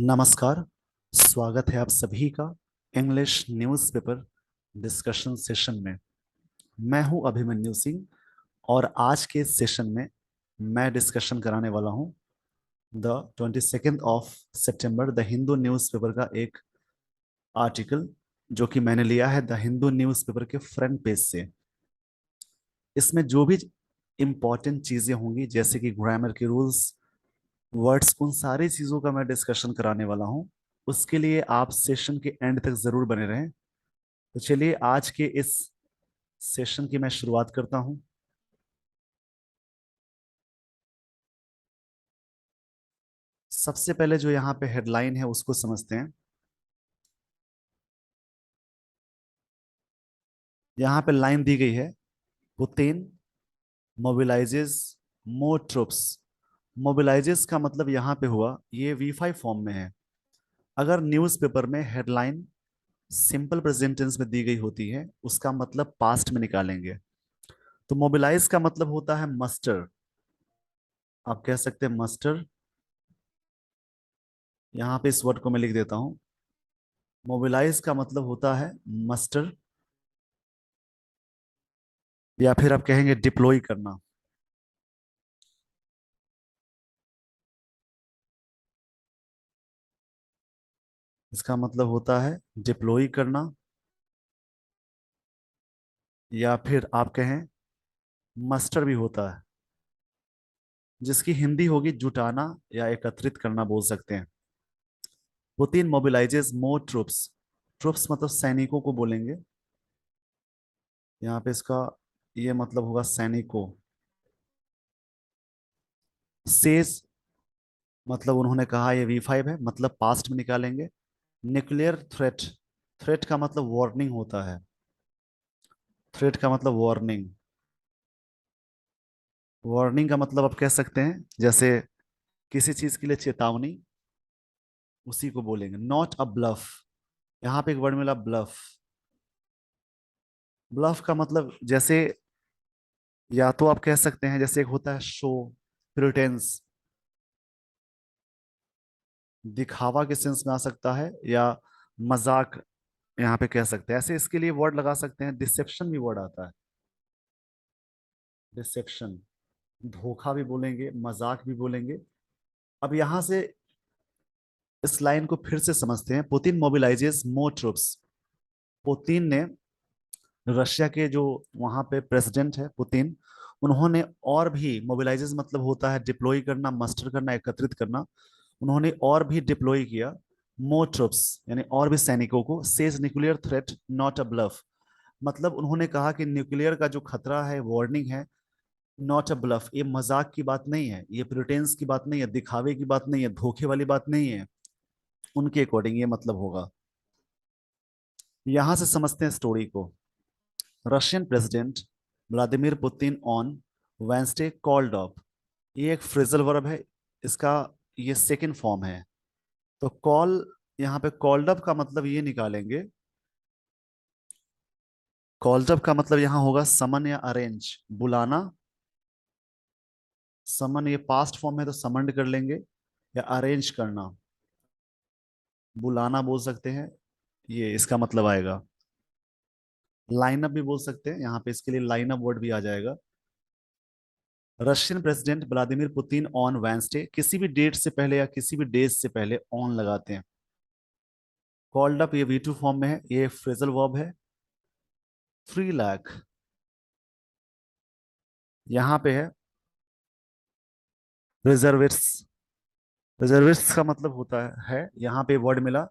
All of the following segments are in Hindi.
नमस्कार। स्वागत है आप सभी का इंग्लिश न्यूज़पेपर डिस्कशन सेशन में। मैं हूं अभिमन्यु सिंह और आज के इस सेशन में मैं डिस्कशन कराने वाला हूं the 22 September the Hindu newspaper का एक आर्टिकल जो कि मैंने लिया है द हिंदू न्यूज़पेपर के फ्रंट पेज से। इसमें जो भी इम्पोर्टेंट चीज़ें होंगी जैसे कि ग्रामर के रूल्स, वर्ड्स, उन सारी चीज़ों का मैं डिस्कशन कराने वाला हूं। उसके लिए आप सेशन के एंड तक जरूर बने रहें। तो चलिए आज के इस सेशन की मैं शुरुआत करता हूं। सबसे पहले जो यहाँ पे हेडलाइन है उसको समझते हैं। यहाँ पे लाइन दी गई है, पुतिन मोबिलाइजेज मोर ट्रूप्स। मोबिलाइजेज का मतलब यहाँ पे हुआ, ये V5 फॉर्म में है। अगर न्यूज़पेपर में हेडलाइन सिंपल प्रेजेंट टेंस में दी गई होती है उसका मतलब पास्ट में निकालेंगे। तो मोबिलाइज का मतलब होता है मस्टर। आप कह सकते हैं मस्टर। यहाँ पे इस वर्ड को मैं लिख देता हूं। मोबिलाइज का मतलब होता है मस्टर, या फिर आप कहेंगे डिप्लॉय करना। इसका मतलब होता है डिप्लॉय करना, या फिर आप कहें मस्टर भी होता है, जिसकी हिंदी होगी जुटाना या एकत्रित करना बोल सकते हैं। पुतिन मोबिलाइजेज मोर ट्रूप्स। ट्रूप्स मतलब सैनिकों को बोलेंगे। यहाँ पे इसका ये मतलब होगा सैनिकों। सेज मतलब उन्होंने कहा, ये V5 है, मतलब पास्ट में निकालेंगे। न्यूक्लियर थ्रेट, थ्रेट का मतलब वार्निंग होता है। थ्रेट का मतलब वार्निंग। वार्निंग का मतलब आप कह सकते हैं जैसे किसी चीज के लिए चेतावनी, उसी को बोलेंगे। नॉट अ ब्लफ, यहाँ पे एक वर्ड मिला ब्लफ। ब्लफ का मतलब जैसे, या तो आप कह सकते हैं जैसे एक होता है शो, प्रिटेंस, दिखावा के सेंस में आ सकता है, या मजाक यहाँ पे कह सकते हैं। ऐसे इसके लिए वर्ड लगा सकते हैं, डिसेप्शन भी वर्ड आता है। डिसेप्शन, धोखा भी बोलेंगे, मजाक भी बोलेंगे। अब यहां से इस लाइन को फिर से समझते हैं। पुतिन मोबिलाइजेस मोर ट्रूप्स। पुतिन ने, रशिया के जो वहां पे प्रेसिडेंट है पुतिन, उन्होंने और भी, मोबिलाइजेस मतलब होता है डिप्लॉय करना, मस्टर करना, एकत्रित करना। उन्होंने और भी डिप्लॉय किया मोर ट्रूप्स, यानी और भी सैनिकों को। Says nuclear threat not a bluff, मतलब उन्होंने कहा कि न्यूक्लियर का जो खतरा है, वार्निंग है। नॉट अ ब्लफ, ये मजाक की बात नहीं है, ये प्रिटेंस की बात नहीं है, दिखावे की बात नहीं है, धोखे वाली बात नहीं है। उनके अकॉर्डिंग ये मतलब होगा। यहां से समझते हैं स्टोरी को। Russian president Vladimir Putin on Wednesday called off, ये एक फ्रेजल वर्ब है। इसका ये सेकंड फॉर्म है। तो कॉल, यहाँ पे कॉल्ड अप का मतलब ये निकालेंगे। कॉल्ड अप का मतलब यहाँ होगा समन या अरेंज, बुलाना। समन ये पास्ट फॉर्म है तो समंड कर लेंगे, या अरेंज करना, बुलाना बोल सकते हैं। ये इसका मतलब आएगा। लाइनअप भी बोल सकते हैं, यहाँ पे इसके लिए लाइनअप वर्ड भी आ जाएगा। Russian president Vladimir Putin on Wednesday, किसी भी डेट से पहले या किसी भी डेज से पहले ऑन लगाते हैं। कॉल्ड अप ये V2 फॉर्म में है, ये फ्रेजल वर्ब है। 3 लाख, यहाँ पे है रिजर्विट्स। रिजर्विट्स का मतलब होता है, यहाँ पे वर्ड मिला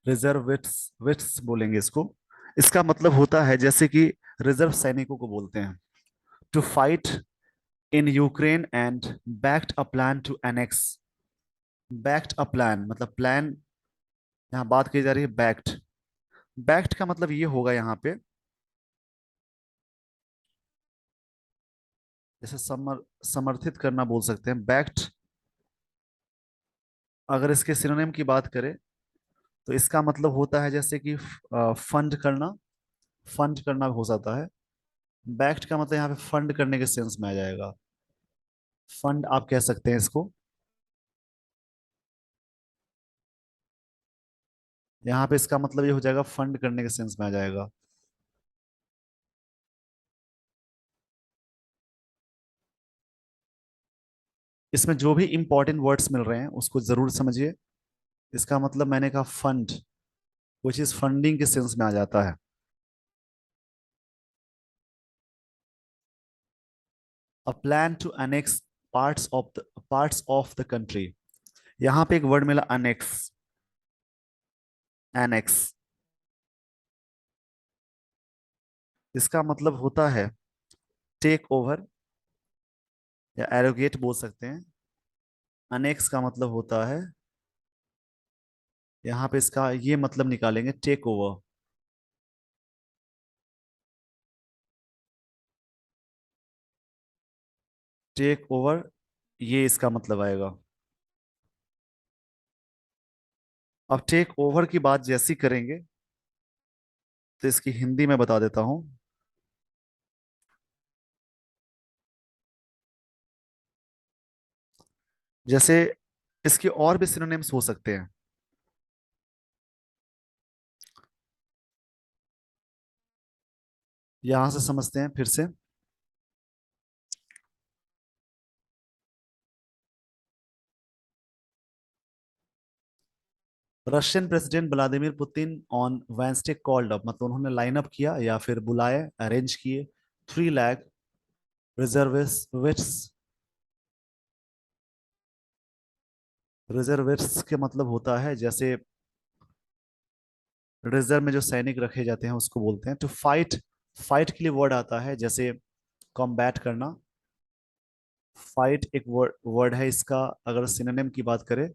रिजर्विट्स, विट्स बोलेंगे इसको। इसका मतलब होता है जैसे कि रिजर्व सैनिकों को बोलते हैं। To fight in Ukraine and backed a plan to annex. Backed a plan मतलब प्लान, यहाँ बात की जा रही है बैक्ड। बैक्ड का मतलब ये होगा यहाँ पे जैसे समर्थित करना बोल सकते हैं बैक्ड। अगर इसके सिनोनिम की बात करें तो इसका मतलब होता है जैसे कि फंड करना, फंड करना हो जाता है। बैक्ड का मतलब यहाँ पे फंड करने के सेंस में आ जाएगा। फंड आप कह सकते हैं इसको। यहाँ पे इसका मतलब ये हो जाएगा फंड करने के सेंस में आ जाएगा। इसमें जो भी इंपॉर्टेंट वर्ड्स मिल रहे हैं उसको जरूर समझिए। इसका मतलब मैंने कहा फंड, वो चीज फंडिंग के सेंस में आ जाता है। A plan to annex parts of the country. यहाँ पे एक वर्ड मिला अनेक्स। एनेक्स, इसका मतलब होता है टेक ओवर या एरोगेट बोल सकते हैं। अनेक्स का मतलब होता है, यहाँ पे इसका ये मतलब निकालेंगे टेक ओवर। टेक ओवर, ये इसका मतलब आएगा। अब टेक ओवर की बात जैसी करेंगे तो इसकी हिंदी में बता देता हूं। जैसे इसके और भी सिनोनिम्स हो सकते हैं। यहां से समझते हैं फिर से। Russian president Vladimir Putin on Wednesday called up, मतलब उन्होंने लाइन अप किया या फिर बुलाए, अरेंज किए 3 लाख रिजर्विस्ट। रिजर्विस्ट के मतलब होता है जैसे रिजर्व में जो सैनिक रखे जाते हैं उसको बोलते हैं टू फाइट। फाइट के लिए वर्ड आता है जैसे कॉम्बैट करना। फाइट एक वर्ड वर्ड है इसका। अगर सिनोनिम की बात करें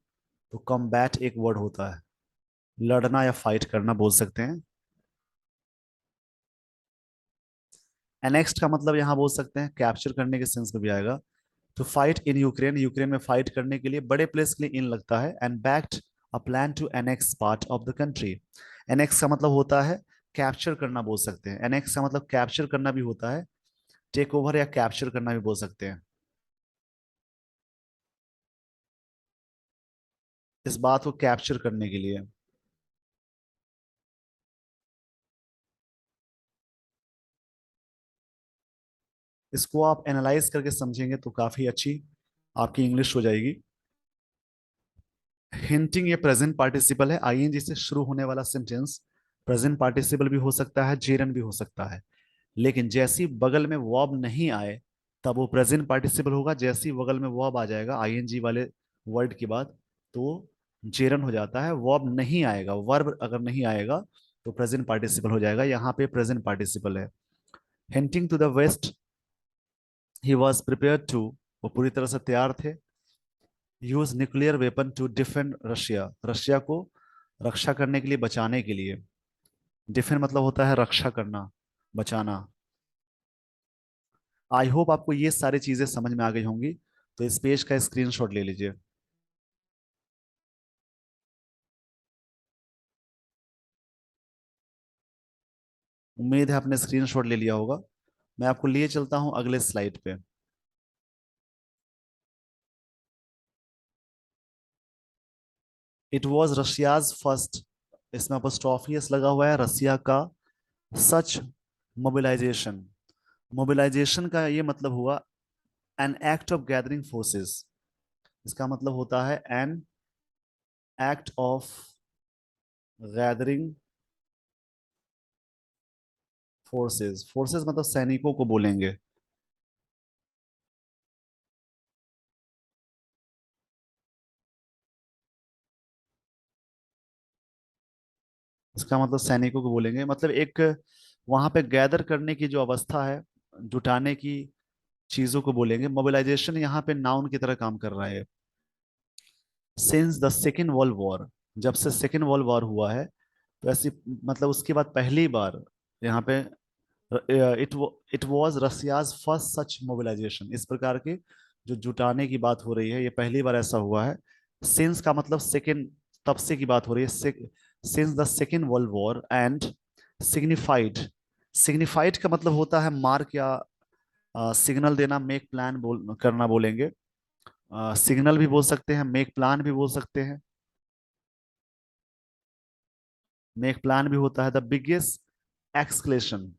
तो कॉम्बैट एक वर्ड होता है, लड़ना या फाइट करना बोल सकते हैं। एनेक्स्ट का मतलब यहाँ बोल सकते हैं कैप्चर करने के सेंस में भी आएगा। To fight in Ukraine, Ukraine में फाइट करने के लिए बड़े प्लेस के लिए इन लगता है। And backed a plan to annex part of the country. Annex का मतलब होता है कैप्चर करना बोल सकते हैं। एनेक्स का मतलब कैप्चर करना भी होता है, टेक ओवर या कैप्चर करना भी बोल सकते हैं। इस बात को कैप्चर करने के लिए। इसको आप एनालाइज करके समझेंगे तो काफी अच्छी आपकी इंग्लिश हो जाएगी। हिंटिंग ये प्रेजेंट पार्टिसिपल है, आईएनजी से शुरू होने वाला सेंटेंस प्रेजेंट पार्टिसिपल भी हो सकता है, जेरन भी हो सकता है। लेकिन जैसी बगल में वर्ब नहीं आए तब वो प्रेजेंट पार्टिसिपल होगा। जैसी बगल में वर्ब आ जाएगा आईएनजी वाले वर्ड के बाद तो जेरन हो जाता है। वर्ब नहीं आएगा, वर्ब अगर नहीं आएगा तो प्रेजेंट पार्टिसिपल हो जाएगा। यहाँ पे प्रेजेंट पार्टिसिपल है। Hinting to the West he was prepare to, वो पूरी तरह से तैयार थे। Use nuclear weapon to defend Russia, Russia को रक्षा करने के लिए, बचाने के लिए। डिफेंड मतलब होता है रक्षा करना, बचाना। आई होप आपको ये सारी चीजें समझ में आ गई होंगी। तो इस पेज का स्क्रीनशॉट ले लीजिए। उम्मीद है आपने स्क्रीनशॉट ले लिया होगा। मैं आपको लिए चलता हूं अगले स्लाइड पे। इट वॉज रशियाज फर्स्ट, इसमें अपोस्ट्रोफियस लगा हुआ है, रसिया का सच मोबिलाइजेशन। मोबिलाइजेशन का ये मतलब हुआ an act of gathering forces. इसका मतलब होता है an act of gathering forces. Forces मतलब सैनिकों को बोलेंगे। इसका मतलब सैनिकों को बोलेंगे, मतलब एक वहां पे गैदर करने की जो अवस्था है, जुटाने की चीजों को बोलेंगे। मोबिलाइजेशन यहाँ पे नाउन की तरह काम कर रहा है। Since the second world war, जब से सेकेंड वर्ल्ड वॉर हुआ है तो ऐसी, मतलब उसके बाद पहली बार यहाँ पे it it was Russia's first such mobilisation. इस प्रकार के जो जुटाने की बात हो रही है ये पहली बार ऐसा हुआ है। सिंस का मतलब सेकेंड, तब से की बात हो रही है। Since the second world war. And signified, signified का मतलब होता है मार्क या सिग्नल देना, मेक प्लान बोल करना बोलेंगे। सिग्नल भी बोल सकते हैं, मेक प्लान भी बोल सकते हैं। मेक प्लान भी होता है। द बिगेस्ट एक्सक्लेशन,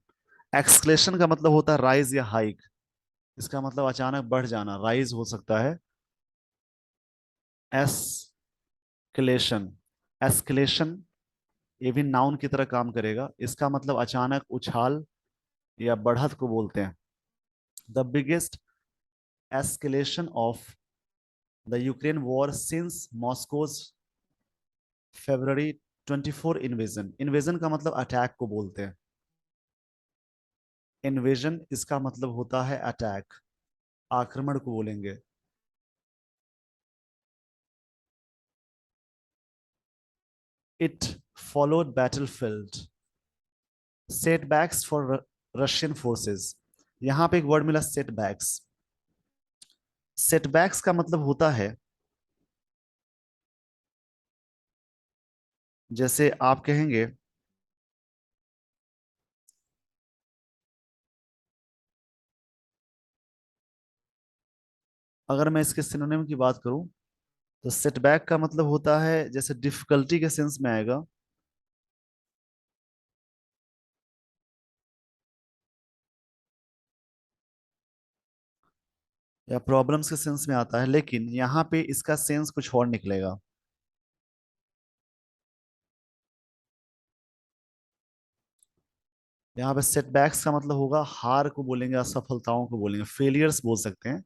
एक्सक्लेशन का मतलब होता है राइज या हाइक। इसका मतलब अचानक बढ़ जाना, राइज हो सकता है। एस्केलेशन, एस्केलेशन ये भी नाउन की तरह काम करेगा। इसका मतलब अचानक उछाल या बढ़त को बोलते हैं। The biggest escalation of the Ukraine war since Moscow's February 24 invasion. Invasion का मतलब अटैक को बोलते हैं। इन्वेजन इसका मतलब होता है अटैक, आक्रमण को बोलेंगे। It followed battlefield setbacks for Russian forces. यहां पे एक वर्ड मिला सेटबैक्स। सेटबैक्स का मतलब होता है, जैसे आप कहेंगे, अगर मैं इसके सिनोनिम की बात करूं तो सेटबैक का मतलब होता है जैसे डिफिकल्टी के सेंस में आएगा, या प्रॉब्लम्स के सेंस में आता है, लेकिन यहाँ पे इसका सेंस कुछ और निकलेगा। यहाँ पे सेटबैक्स का मतलब होगा हार को बोलेंगे, असफलताओं को बोलेंगे, फेलियर्स बोल सकते हैं।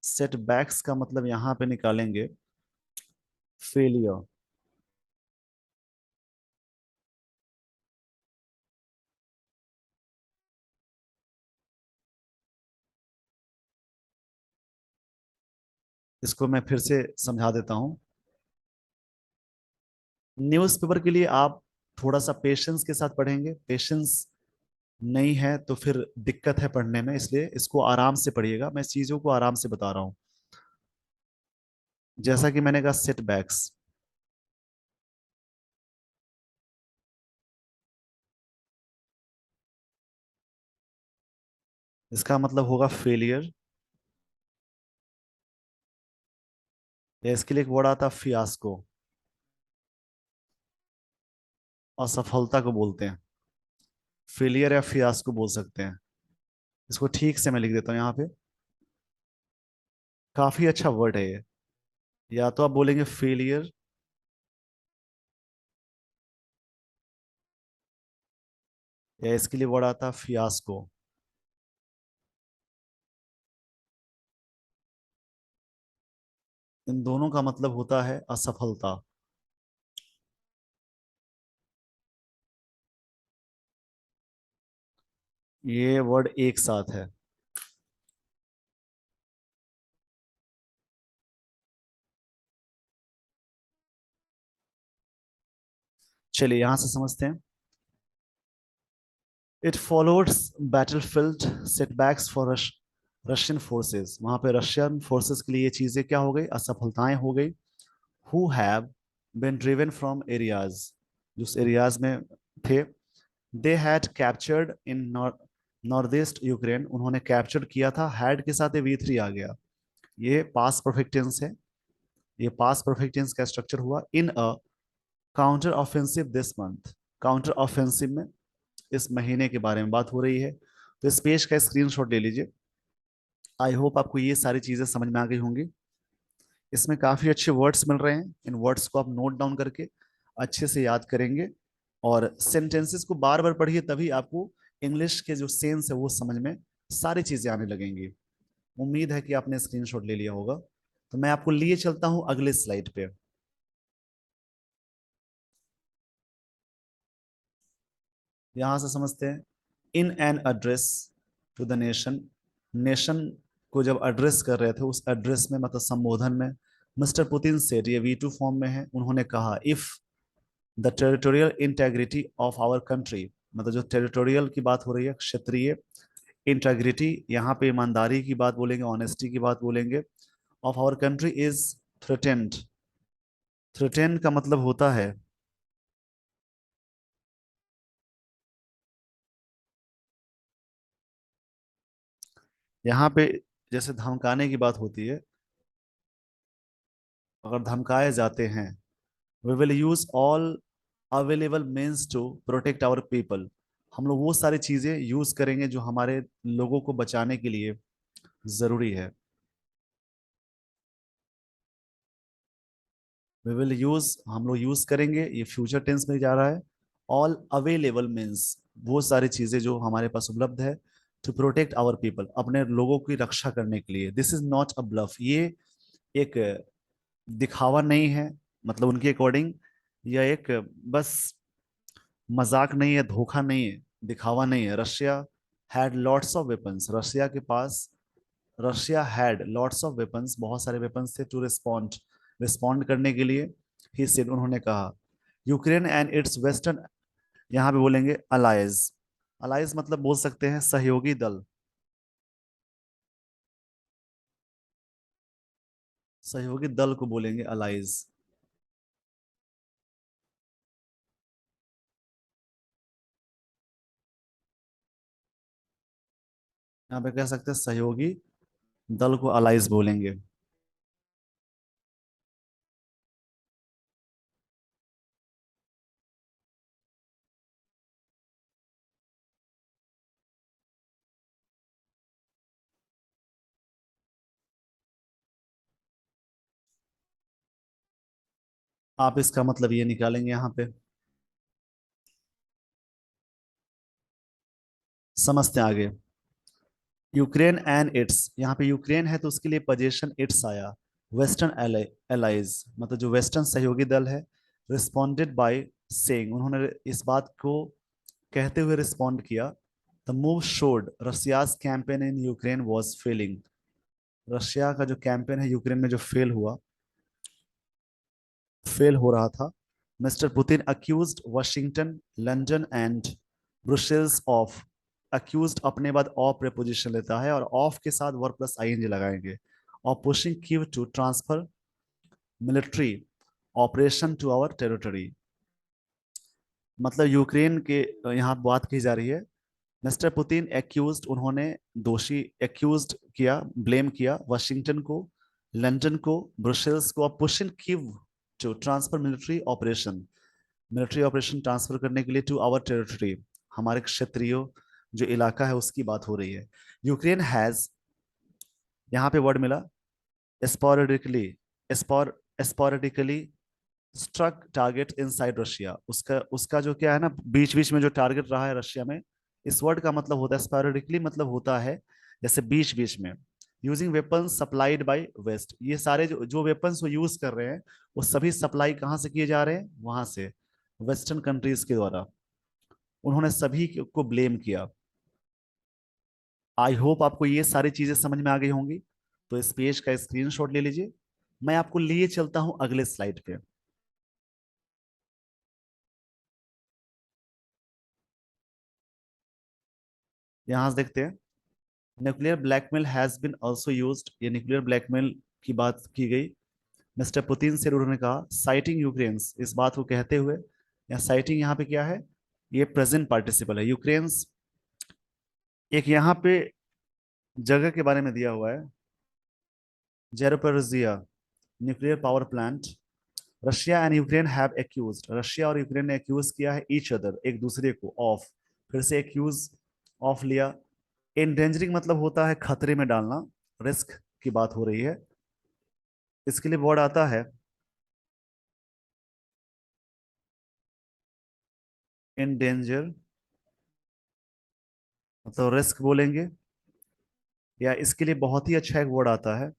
सेटबैक्स का मतलब यहाँ पे निकालेंगे फेलियर। इसको मैं फिर से समझा देता हूँ। न्यूज़पेपर के लिए आप थोड़ा सा पेशेंस के साथ पढ़ेंगे, पेशेंस नहीं है तो फिर दिक्कत है पढ़ने में, इसलिए इसको आराम से पढ़िएगा। मैं चीजों को आराम से बता रहा हूँ। जैसा कि मैंने कहा सेटबैक्स, इसका मतलब होगा फेलियर, या इसके लिए एक वर्ड आता है फियास्को, असफलता को बोलते हैं। फेलियर या फियास्को बोल सकते हैं। इसको ठीक से मैं लिख देता हूँ यहाँ पे। काफी अच्छा वर्ड है ये। या तो आप बोलेंगे फेलियर, या इसके लिए वर्ड आता है फियास्को। इन दोनों का मतलब होता है असफलता। ये वर्ड एक साथ है। चलिए यहां से समझते हैं। It followed battlefield setbacks for Russian forces. वहां पे रशियन फोर्सेस के लिए ये चीजें क्या हो गई, असफलताएं हो गई। Who have been driven from areas, जिस एरियाज में थे। They had captured in north east Ukraine. उन्होंने कैप्चर किया था, हैड के साथ V3 आ गया। ये पास्ट परफेक्ट टेंस है। ये पास्ट परफेक्ट टेंस का स्ट्रक्चर हुआ in a counter offensive this month. Counter offensive में इस महीने के बारे में बात हो रही है। तो इस पेज का स्क्रीनशॉट ले लीजिए। आई होप आपको ये सारी चीजें समझ में आ गई होंगी। इसमें काफी अच्छे वर्ड्स मिल रहे हैं। इन वर्ड्स को आप नोट डाउन करके अच्छे से याद करेंगे, और सेंटेंसेस को बार बार पढ़िए, तभी आपको इंग्लिश के जो सेंस है वो समझ में सारी चीजें आने लगेंगी। उम्मीद है कि आपने स्क्रीनशॉट ले लिया होगा। तो मैं आपको लिए चलता हूं अगले स्लाइड पे। यहां से समझते हैं। In an address to the nation, nation को जब एड्रेस कर रहे थे, उस एड्रेस में मतलब संबोधन में मिस्टर पुतिन सेड, ये V2 फॉर्म में है, उन्होंने कहा if the territorial integrity of our country, मतलब जो टेरिटोरियल की बात हो रही है, क्षेत्रीय इंटेग्रिटी, यहाँ पे ईमानदारी की बात बोलेंगे, ऑनेस्टी की बात बोलेंगे, of our country is threatened. Threatened का मतलब होता है, यहाँ पे जैसे धमकाने की बात होती है, अगर धमकाए जाते हैं, we will use all available means to protect our people. हम लोग वो सारी चीजें यूज करेंगे जो हमारे लोगों को बचाने के लिए जरूरी है। वी विल यूज, हम लोग यूज करेंगे, ये फ्यूचर टेंस में जा रहा है। ऑल अवेलेबल मीन्स वो सारी चीजें जो हमारे पास उपलब्ध है, टू प्रोटेक्ट आवर पीपल, अपने लोगों की रक्षा करने के लिए। This is not a bluff, ये एक दिखावा नहीं है, मतलब उनके अकॉर्डिंग यह एक बस मजाक नहीं है, धोखा नहीं है, दिखावा नहीं है। Russia had lots of weapons, Russia के पास, Russia had lots of weapons, बहुत सारे वेपन्स थे, टू रिस्पॉन्ड, रिस्पॉन्ड करने के लिए। ही सेड, उन्होंने कहा। यूक्रेन एंड इट्स वेस्टर्न, यहाँ पे बोलेंगे अलाइज। अलाइज मतलब बोल सकते हैं सहयोगी दल, सहयोगी दल को बोलेंगे अलाइज। यहाँ पे कह सकते हैं सहयोगी दल को अलाइज बोलेंगे। आप इसका मतलब ये निकालेंगे यहाँ पे, समझते हैं आगे। यूक्रेन एंड इट्स, यहाँ पे यूक्रेन है तो उसके लिए पोजीशन इट्स आया। वेस्टर्न एलाइज मतलब जो वेस्टर्न सहयोगी दल है, रिस्पॉन्डेड बाय सेइंग, उन्होंने इस बात को कहते हुए रिस्पॉन्ड किया। The move showed Russia's campaign in Ukraine was failing, Russia का जो कैंपेन है यूक्रेन में जो फेल हो रहा था। Mister Putin accused Washington, London and Brussels of, accused अपने बाद ऑफ प्रेपोजिशन लेता है और ऑफ के साथ वर्ब प्लस आईएनजी लगाएंगे, और pushing Kyiv to transfer military operation to our territory. मतलब यूक्रेन के यहाँ बात की जा रही है। मिस्टर पुतिन एक्यूज्ड, उन्होंने दोषी एक्यूज्ड किया, ब्लेम किया वाशिंगटन को, लंदन को, ब्रुसेल्स को, और pushing Kyiv to transfer military operation transfer करने के लिए टू आवर टेरिटरी, हमारे क्षेत्रीय जो इलाका है उसकी बात हो रही है। यूक्रेन हैज, यहाँ पे वर्ड मिला स्पोरेडिकली, स्पोरेडिकली स्ट्रक टारगेट इनसाइड रशिया, उसका उसका जो क्या है ना, बीच बीच में जो टारगेट रहा है रशिया में। इस वर्ड का मतलब होता है स्पोरेडिकली, मतलब होता है जैसे बीच बीच में। Using weapons supplied by West, ये सारे जो वेपन्स वो यूज कर रहे हैं वो सभी सप्लाई कहाँ से किए जा रहे हैं, वहां से, वेस्टर्न कंट्रीज के द्वारा। उन्होंने सभी को ब्लेम किया। आई होप आपको ये सारी चीजें समझ में आ गई होंगी। तो इस पेज का स्क्रीनशॉट ले लीजिए। मैं आपको लिए चलता हूं अगले स्लाइड पे। यहां से देखते हैं, nuclear blackmail has been also used, ये न्यूक्लियर ब्लैकमेल की बात की गई। मिस्टर पुतिन से उन्होंने कहा, साइटिंग यूक्रेन्स, इस बात को कहते हुए, या साइटिंग यहाँ पे क्या है, ये प्रेजेंट पार्टिसिपल है, यूक्रेन्स। एक यहाँ पे जगह के बारे में दिया हुआ है, Zaporizhzhia nuclear power plant. Russia and Ukraine have accused, Russia और यूक्रेन ने एक्यूज किया है ईच अदर, एक दूसरे को, ऑफ, फिर से एक्यूज, ऑफ लिया। एंडेंजरिंग मतलब होता है खतरे में डालना, रिस्क की बात हो रही है। इसके लिए वर्ड आता है एंडेंजर, मतलब रिस्क बोलेंगे। या इसके लिए बहुत ही अच्छा एक वर्ड आता है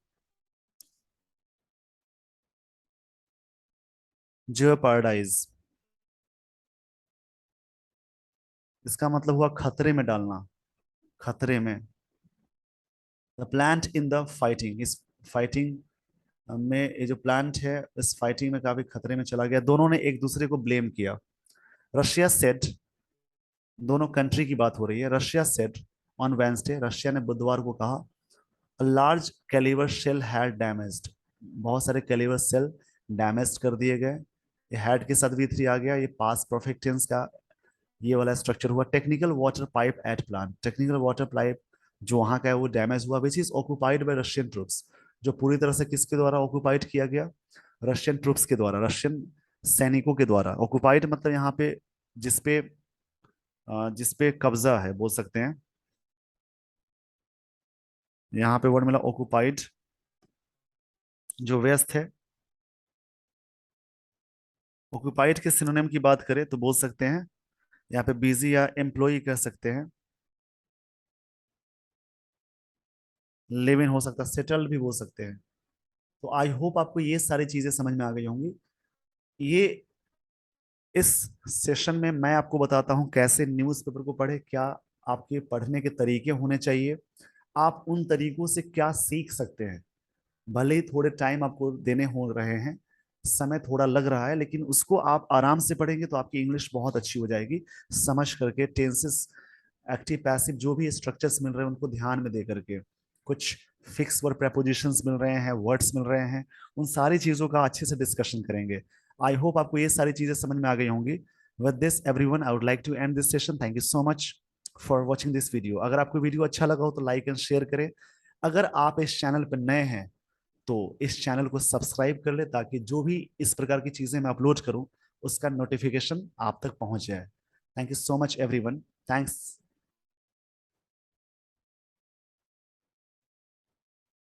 जियोपार्डाइज, इसका मतलब हुआ खतरे में डालना, खतरे में। The plant in the fighting, इस फाइटिंग में, ये जो प्लांट है इस फाइटिंग में काफी खतरे में चला गया। दोनों ने एक दूसरे को ब्लेम किया। रशिया सेट, दोनों कंट्री की बात हो रही है। Russia said on Wednesday, Russia ने बुधवार को कहा, a large calibre shell had damaged, बहुत सारे कैलिबर सेल डैमेज कर दिए गए। ये हैड के साथ भी थ्री आ गया, ये पास परफेक्ट टेंस का ये वाला स्ट्रक्चर हुआ। Technical water pipe at plant, technical water pipe जो वहां का है वो डैमेज हुआ, which is occupied by Russian troops, जो पूरी तरह से किसके द्वारा ऑक्युपाइड किया गया, रशियन ट्रूप्स के द्वारा, रशियन सैनिकों के द्वारा। ऑक्युपाइड मतलब यहाँ पे जिसपे जिसपे कब्जा है बोल सकते हैं। यहाँ पे वर्ड मिला ऑक्युपाइड, जो व्यस्त है। ऑक्युपाइड के सिनोनिम की बात करें तो बोल सकते हैं यहाँ पे बिजी या एम्प्लॉय कह सकते हैं। लिव इन हो सकता है, सेटल्ड भी बोल सकते हैं। तो आई होप आपको ये सारी चीजें समझ में आ गई होंगी। ये इस सेशन में मैं आपको बताता हूं कैसे न्यूज़पेपर को पढ़े, क्या आपके पढ़ने के तरीके होने चाहिए, आप उन तरीकों से क्या सीख सकते हैं। भले ही थोड़े टाइम आपको देने हो रहे हैं, समय थोड़ा लग रहा है, लेकिन उसको आप आराम से पढ़ेंगे तो आपकी इंग्लिश बहुत अच्छी हो जाएगी। समझ करके टेंसेस, एक्टिव पैसिव जो भी स्ट्रक्चर्स मिल रहे हैं उनको ध्यान में दे करके, कुछ फिक्स वर्ड प्रेपोजिशंस मिल रहे हैं, वर्ड्स मिल रहे हैं, उन सारी चीजों का अच्छे से डिस्कशन करेंगे। आई होप आपको ये सारी चीजें समझ में आ गई होंगी। With this everyone, I would like to end this session. Thank you so much for watching this video. अगर आपको वीडियो अच्छा लगा हो तो लाइक एंड शेयर करें। अगर आप इस चैनल पर नए हैं तो इस चैनल को सब्सक्राइब कर ले, ताकि जो भी इस प्रकार की चीजें मैं अपलोड करूं उसका नोटिफिकेशन आप तक पहुंच जाए। Thank you so much everyone. Thanks.